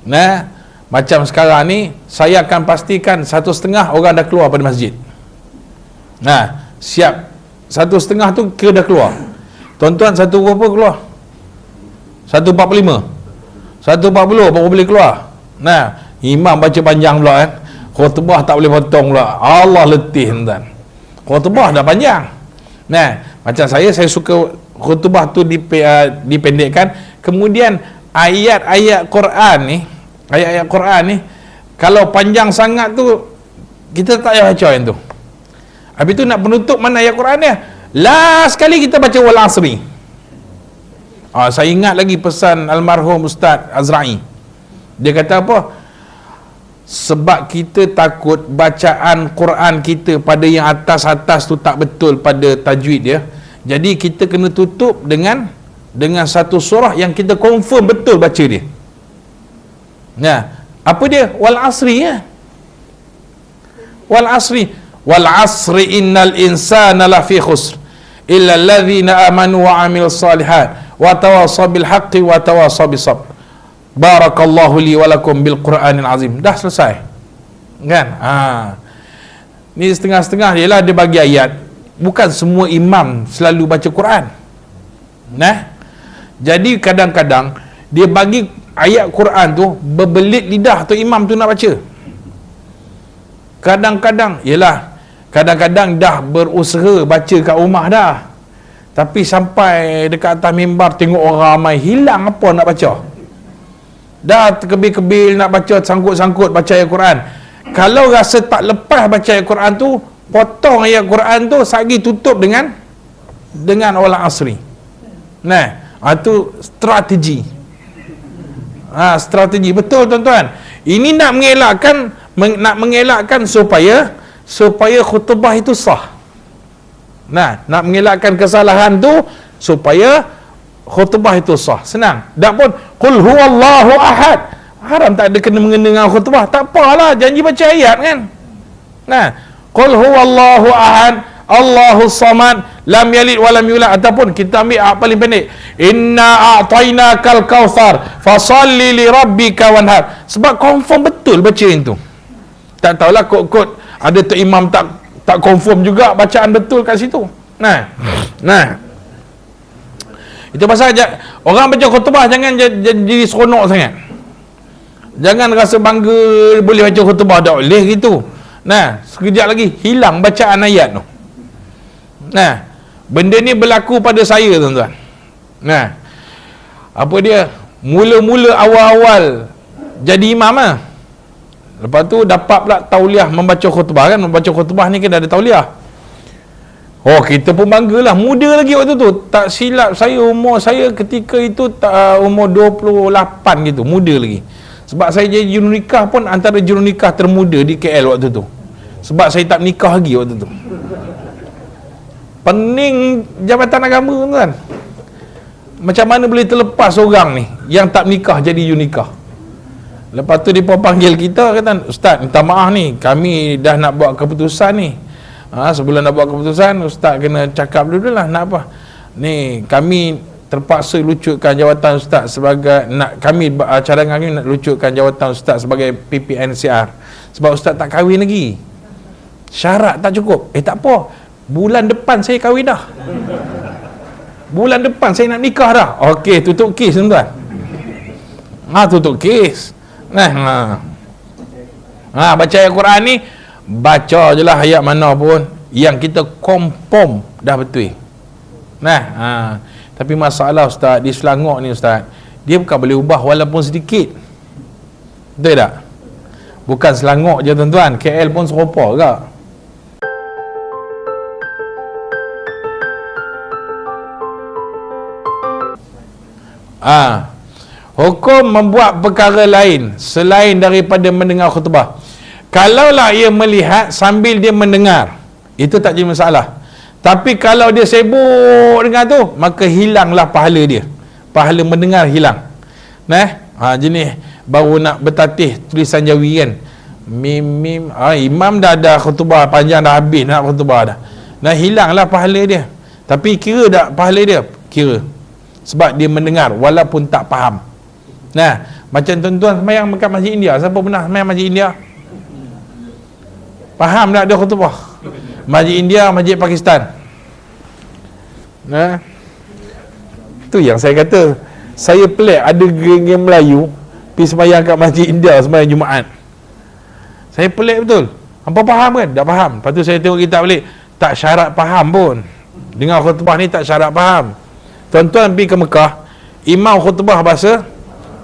Nah, macam sekarang ni saya akan pastikan 1:30 orang dah keluar pada masjid. Nah, siap 1:30 tu kira dah keluar. Tuan-tuan 1 berapa keluar? 1:45, 1:40 baru boleh keluar. Nah, imam baca panjang pula kan, khutbah tak boleh potong pula. Allah letih tuan, khutbah dah panjang. Nah, macam saya suka khutbah tu dipendekkan. Kemudian ayat-ayat Quran ni kalau panjang sangat tu kita tak payah baca yang tu. Habis tu nak penutup mana ayat Quran dia? Last sekali kita baca wal asri. Saya ingat lagi pesan almarhum Ustaz Azra'i. Dia kata apa? Sebab kita takut bacaan Quran kita pada yang atas-atas tu tak betul pada tajwid dia. Jadi kita kena tutup dengan satu surah yang kita confirm betul baca dia. Nah, apa dia? Wal asri ya. Wal asri. Wal asri innal insana lafi khusr illa alladhina amanu wa amilus salihat wa tawasaw bil haqqi wa tawasaw bis sabr. Barakallahu li wa lakum bil Qur'anil azim. Dah selesai. Kan? Ni setengah-setengah jelah dia bagi ayat. Bukan semua imam selalu baca Quran. Nah. Jadi kadang-kadang dia bagi ayat Quran tu berbelit lidah tu imam tu nak baca. Kadang-kadang dah berusaha baca kat rumah dah, tapi sampai dekat atas mimbar tengok orang ramai, hilang apa nak baca. Dah terkebil-kebil nak baca, sangkut-sangkut baca ayat Quran. Kalau rasa tak lepas baca ayat Quran tu, potong ayat Quran tu, sagi tutup dengan wal asri. Nah, itu strategi. Strategi betul tuan-tuan. Ini nak mengelakkan supaya khutbah itu sah. Nah, nak mengelakkan kesalahan tu supaya khutbah itu sah. Senang. Tak pun qul huwallahu ahad. Haram tak ada kena mengena dengan khutbah. Tak apalah, janji baca ayat kan. Nah, qul huwallahu ahad, Allahus samad, lam yalid walam yulad. Ataupun kita ambil paling pendek, inna a'tainakal kautsar fasalli li rabbika wanhar. Sebab confirm betul baca itu. Tak tahulah kod-kod ada tu imam tak confirm juga bacaan betul kat situ. Nah. Itu pasal orang baca khutbah jangan jadi seronok sangat. Jangan rasa bangga boleh baca khutbah, tak boleh gitu. Nah, sekejap lagi hilang bacaan ayat tu. Nah, benda ni berlaku pada saya tuan-tuan. Nah, apa dia? Mula-mula awal-awal jadi imam lah. Lepas tu dapat pula tauliah membaca khutbah kan. Membaca khutbah ni kena ada tauliah. Oh, kita pun banggalah. Muda lagi waktu tu. Tak silap saya, umur saya ketika itu umur 28 gitu. Muda lagi. Sebab saya jadi jurunikah pun antara jurunikah termuda di KL waktu tu. Sebab saya tak nikah lagi waktu tu. Pening Jabatan Agama kan. Macam mana boleh terlepas orang ni yang tak nikah jadi jurunikah. Lepas tu dia panggil kita, kata, "Ustaz, minta maaf ni, kami dah nak buat keputusan ni. Sebelum nak buat keputusan, Ustaz kena cakap dulu lah nak apa. Ni kami terpaksa lucutkan jawatan Ustaz sebagai cadangan kami nak lucutkan jawatan Ustaz sebagai PPNCR sebab Ustaz tak kahwin lagi. Syarat tak cukup." Tak apa, bulan depan saya kahwin dah. Bulan depan saya nak nikah dah. Okey, tutup kes tuan-tuan. Tutup kes. Baca ayat Quran ni, baca je lah ayat mana pun yang kita confirm dah betul. Tapi masalah Ustaz, di Selangor ni Ustaz, dia bukan boleh ubah walaupun sedikit. Betul tak? Bukan Selangor je tuan-tuan, KL pun serupa juga. Hukum membuat perkara lain selain daripada mendengar khutbah. Kalaulah ia melihat sambil dia mendengar, itu tak jadi masalah. Tapi kalau dia sibuk dengar tu, maka hilanglah pahala dia. Pahala mendengar hilang. Jenis baru nak bertatih tulisan Jawi kan. Mim. Imam dah ada khutbah panjang, dah habis nak khutbah dah. Hilanglah pahala dia. Tapi kira tak pahala dia? Kira. Sebab dia mendengar walaupun tak faham. Macam tuan-tuan sembahyang dekat Masjid India. Siapa pernah sembahyang Masjid India? Faham tak ada khutbah? Masjid India, Masjid Pakistan. Tu yang saya kata, saya pelik ada geng-geng Melayu pergi sembahyang kat Masjid India, sembahyang Jumaat. Saya pelik betul. Hampa faham kan? Tak faham. Lepas tu saya tengok kitab balik, tak syarat faham pun. Dengar khutbah ni tak syarat faham. Tuan-tuan pergi ke Mekah, imam khutbah bahasa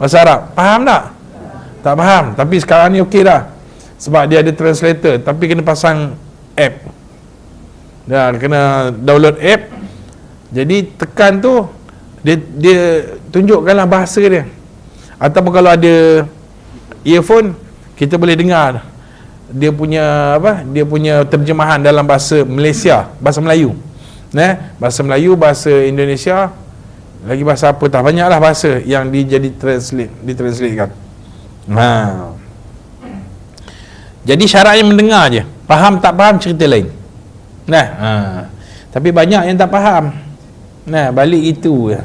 Arab. Faham tak? Tak faham. Tapi sekarang ni okey dah. Sebab dia ada translator. Tapi kena pasang app. Dan kena download app. Jadi tekan tu, dia tunjukkanlah bahasa dia. Ataupun kalau ada earphone, kita boleh dengar dia punya dia punya terjemahan dalam bahasa Malaysia, bahasa Melayu. Bahasa Melayu, bahasa Indonesia, lagi bahasa apa tak, banyaklah bahasa yang ditranslatekan. Jadi syaratnya mendengar je. Faham tak faham cerita lain. Tapi banyak yang tak faham. Balik itu.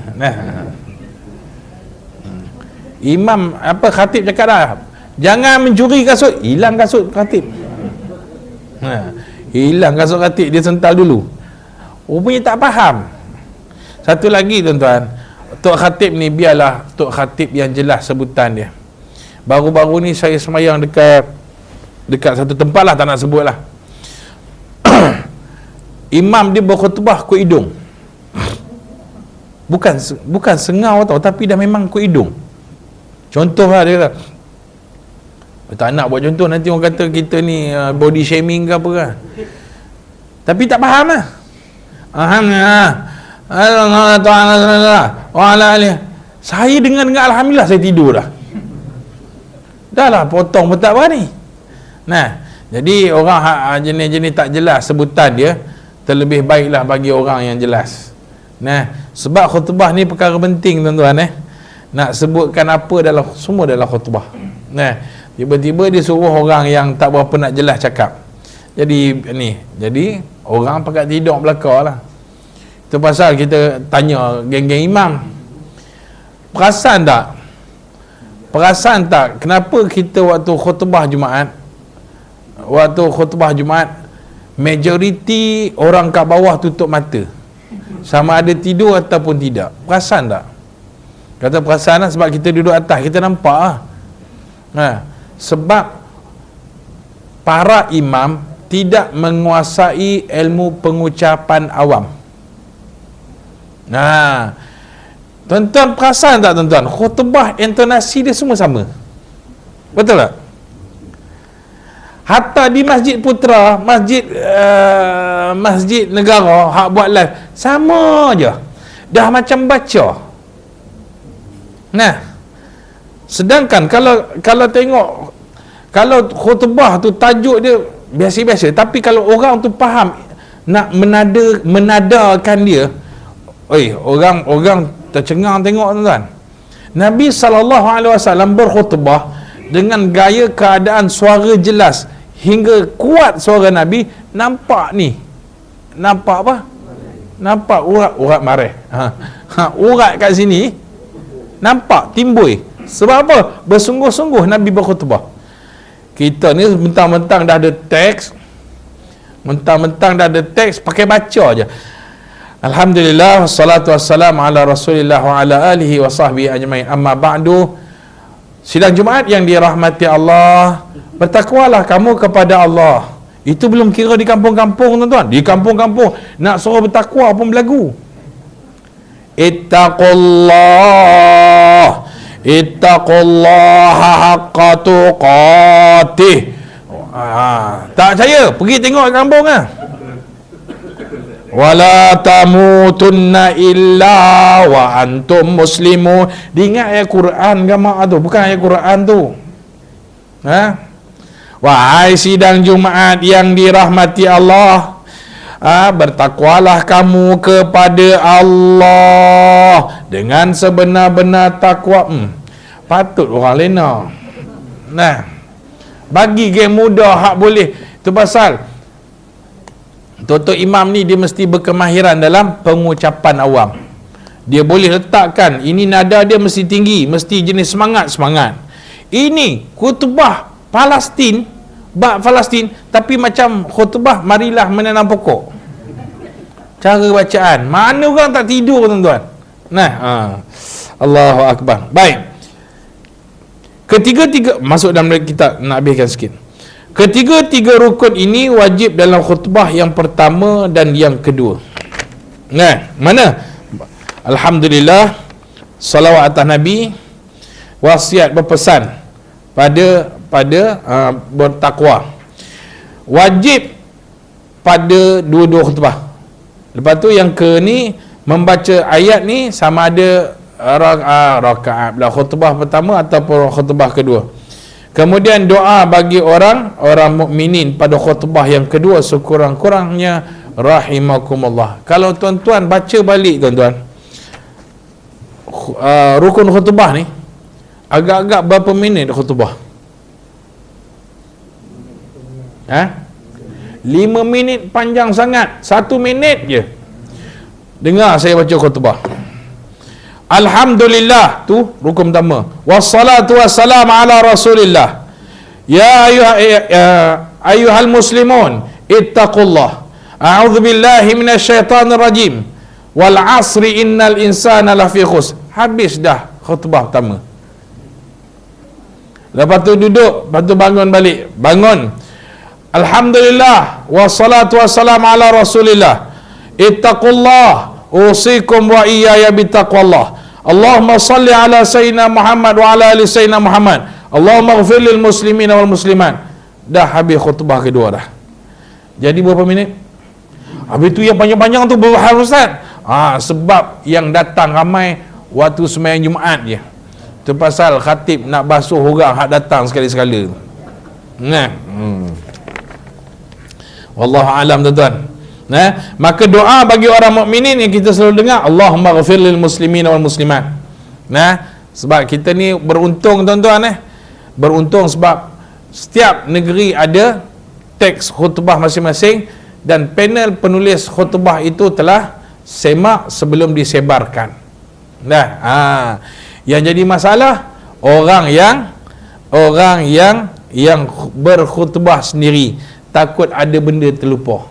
Imam khatib cakap dah, jangan mencuri kasut. Hilang kasut khatib. Hilang kasut khatib, dia sental dulu. Rupanya tak faham. Satu lagi tuan-tuan, Tok Khatib ni biarlah Tok Khatib yang jelas sebutan dia. Baru-baru ni saya semayang dekat satu tempat lah, tak nak sebut lah. Imam dia berkhutbah kut hidung. Bukan sengau tau, tapi dah memang kut hidung. Contoh lah dia kata, tak nak buat contoh, nanti orang kata kita ni body shaming ke apa kan. Tapi tak faham lah. Saya dengan alhamdulillah saya tidur dah. Dah lah potong pun tak berani. Jadi orang jenis-jenis tak jelas sebutan dia, terlebih baiklah bagi orang yang jelas. Sebab khutbah ni perkara penting tuan-tuan. Nak sebutkan apa semua dalam khutbah. Tiba-tiba dia suruh orang yang tak berapa nak jelas cakap. Jadi orang pakat tidur belakang lah. Itu pasal kita tanya geng-geng imam, perasan tak kenapa kita waktu khutbah Jumaat majoriti orang kat bawah tutup mata, sama ada tidur ataupun tidak? Perasan tak? Kata perasan lah, sebab kita duduk atas, kita nampak lah. Sebab para imam tidak menguasai ilmu pengucapan awam. Tuan-tuan perasan tak tuan-tuan? Khutbah intonasi dia semua sama. Betul tak? Hatta di Masjid Putra, Masjid Negara hak buat live sama je. Dah macam baca. Sedangkan kalau tengok, kalau khutbah tu tajuk dia biasa-biasa, tapi kalau orang tu faham nak menadarkan dia, orang tercengang tengok tuan-tuan. Nabi SAW berkhutbah dengan gaya keadaan suara jelas hingga kuat suara Nabi. Nampak apa? Nampak urat marah. Urat kat sini nampak timbul. Sebab apa? Bersungguh-sungguh Nabi berkhutbah. Kita ni mentang-mentang dah ada teks, pakai baca aja. Alhamdulillah, wassalatu wassalamu ala Rasulillah wa ala alihi wa sahbihi ajmain. Amma ba'du. Sidang Jumaat yang dirahmati Allah, bertakwalah kamu kepada Allah. Itu belum kira di kampung-kampung tuan-tuan. Di kampung-kampung nak suruh bertakwa pun berlagu. Ittaqullaha haqqa tuqatih. Tak percaya, pergi tengok kat kampung ah. Wala tamutunna illa wa antum muslimun. Diingat ayat Quran ke mak tu? Bukan ayat Quran tu. Wahai sidang Jumaat yang dirahmati Allah, bertakwalah kamu kepada Allah dengan sebenar-benar takwa. Patut orang lena. Bagi game mudah hak boleh. Itu pasal Tok Imam ni dia mesti berkemahiran dalam pengucapan awam. Dia boleh letakkan, ini nada dia mesti tinggi, mesti jenis semangat. Ini khutbah Palestin, tapi macam khutbah marilah menanam pokok. Cara bacaan, mana orang tak tidur tuan-tuan. Allahu Akbar. Baik. Ketiga-tiga, masuk dalam kitab, nak habiskan sikit. Ketiga-tiga rukun ini wajib dalam khutbah yang pertama dan yang kedua. Mana? Alhamdulillah, salawat atas Nabi, wasiat berpesan pada bertakwa. Wajib pada dua-dua khutbah. Lepas tu yang ke ni, membaca ayat ni sama ada rakaat khutbah pertama ataupun khutbah kedua. Kemudian doa bagi orang mukminin pada khutbah yang kedua sekurang-kurangnya rahimakumullah. Kalau tuan-tuan baca balik tuan-tuan, rukun khutbah ni agak-agak berapa minit khutbah? 5 minit panjang sangat. 1 minit je dengar saya baca khutbah. Alhamdulillah, tu rukun pertama. Wassalatu wassalamu ala Rasulillah. Ya ayyuhal muslimun ittaqullah. A'udzubillahi minasyaitonir rajim. Wal 'asri innal insana lafi khusr. Habis dah khutbah pertama. Lepas tu duduk, lepas tu bangun balik. Bangun. Alhamdulillah, wassalatu wassalamu ala Rasulillah. Ittaqullah, usikum wa iyaya bittaqwallah. Allahumma salli ala sayyidina Muhammad wa ala ali sayyidina Muhammad. Allahumma ighfir lil muslimin wal muslimat. Dah habis khutbah kedua dah. Jadi berapa minit? Habis tu yang panjang-panjang tu berapa Ustaz? Sebab yang datang ramai waktu sembahyang Jumaat je. Itu pasal khatib nak basuh orang hak datang sekali-sekala. Wallahu alam tuan-tuan. Maka doa bagi orang mukminin yang kita selalu dengar, Allahumma ghafir lil muslimin wal muslimat. Sebab kita ni beruntung tuan-tuan. Beruntung sebab setiap negeri ada teks khutbah masing-masing dan panel penulis khutbah itu telah semak sebelum disebarkan. Yang jadi masalah orang yang berkhutbah sendiri takut ada benda terlupa.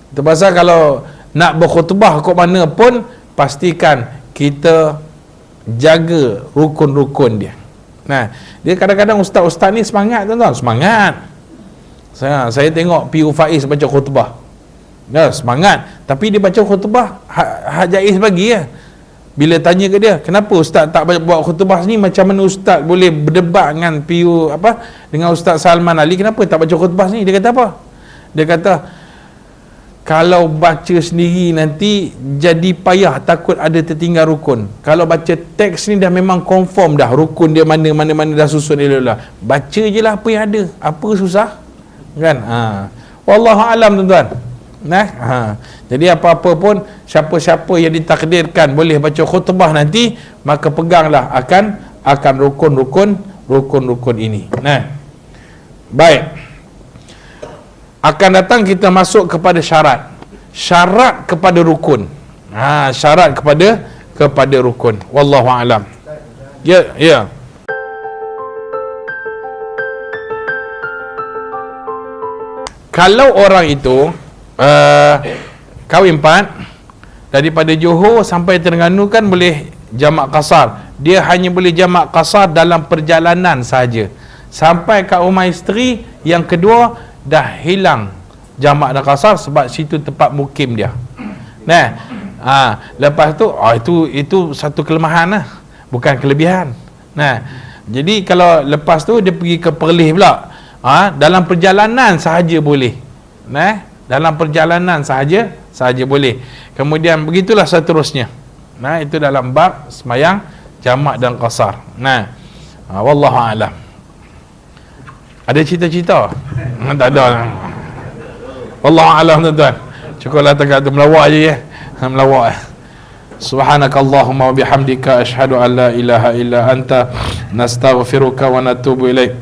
Itu pasal kalau nak berkhutbah kat mana pun, pastikan kita jaga rukun-rukun dia. Dia kadang-kadang ustaz-ustaz ni semangat tuan-tuan, semangat. Saya tengok P.U. Faiz baca khutbah. Semangat, tapi dia baca khutbah Hak Jaiz bagi ya. Bila tanya ke dia, kenapa ustaz tak buat khutbah ni, macam mana ustaz boleh berdebat dengan P.U. dengan Ustaz Salman Ali, kenapa tak baca khutbah ni? Dia kata apa? Dia kata, kalau baca sendiri nanti jadi payah, takut ada tertinggal rukun. Kalau baca teks ni dah memang confirm dah rukun dia mana dah susun dia lah. Baca je lah apa yang ada. Apa susah? Kan? Wallahu alam tuan-tuan. Jadi apa-apa pun siapa-siapa yang ditakdirkan boleh baca khutbah nanti, maka peganglah akan rukun-rukun ini. Baik. Akan datang kita masuk kepada syarat kepada rukun. Syarat kepada rukun. Wallahu alam. Ya. Kalau orang itu kahwin 4 daripada Johor sampai Terengganu kan boleh jamak qasar. Dia hanya boleh jamak qasar dalam perjalanan sahaja. Sampai kat rumah isteri yang kedua dah hilang jamak dan qasar sebab situ tempat mukim dia. Lepas tu itu satu kelemahan lah, bukan kelebihan. Jadi kalau lepas tu dia pergi ke Perlis pula, dalam perjalanan sahaja boleh. Dalam perjalanan sahaja boleh. Kemudian begitulah seterusnya. Itu dalam bab semayang jamak dan qasar. Wallahu a'lam. Ada cita-cita? Tak ada lah. Wallahu a'lam tuan-tuan. Cukuplah dekat tu melawak je ya. Melawak. Subhanakallahumma wa bihamdika asyhadu an la ilaha illa anta nastaghfiruka wa natubu ilaik.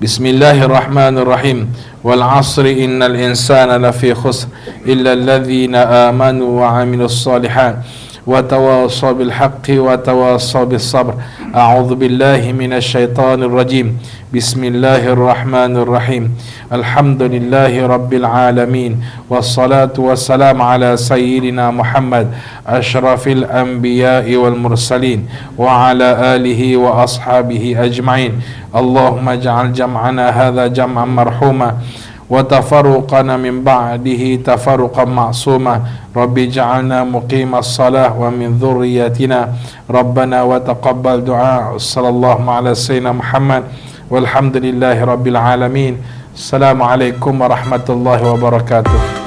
Bismillahirrahmanirrahim. Wal 'asri innal insana lafi khusr illa alladhina amanu wa 'amilus solihat wa tawassaw bil haqqi wa tawassaw bis sabr. A'udzu billahi minasy syaithanir rajim. Bismillahirrahmanirrahim. Alhamdulillahi rabbil alamin. Wassalatu wassalamu ala sayyidina Muhammad asyrafil anbiya'i wal mursalin wa ala alihi wa ashabihi ajma'in. Allahumma ja'al jam'ana hadha jam'an marhuma wa tafarruqana min ba'dihi tafarruqan ma'suma. Rabbi ja'alna muqimas salah wa min dhurriyyatina Rabbana wa taqabbal du'a. Sallallahu ala sayyidina Muhammad walhamdulillahi rabbil alamin. Assalamualaikum warahmatullahi wabarakatuh.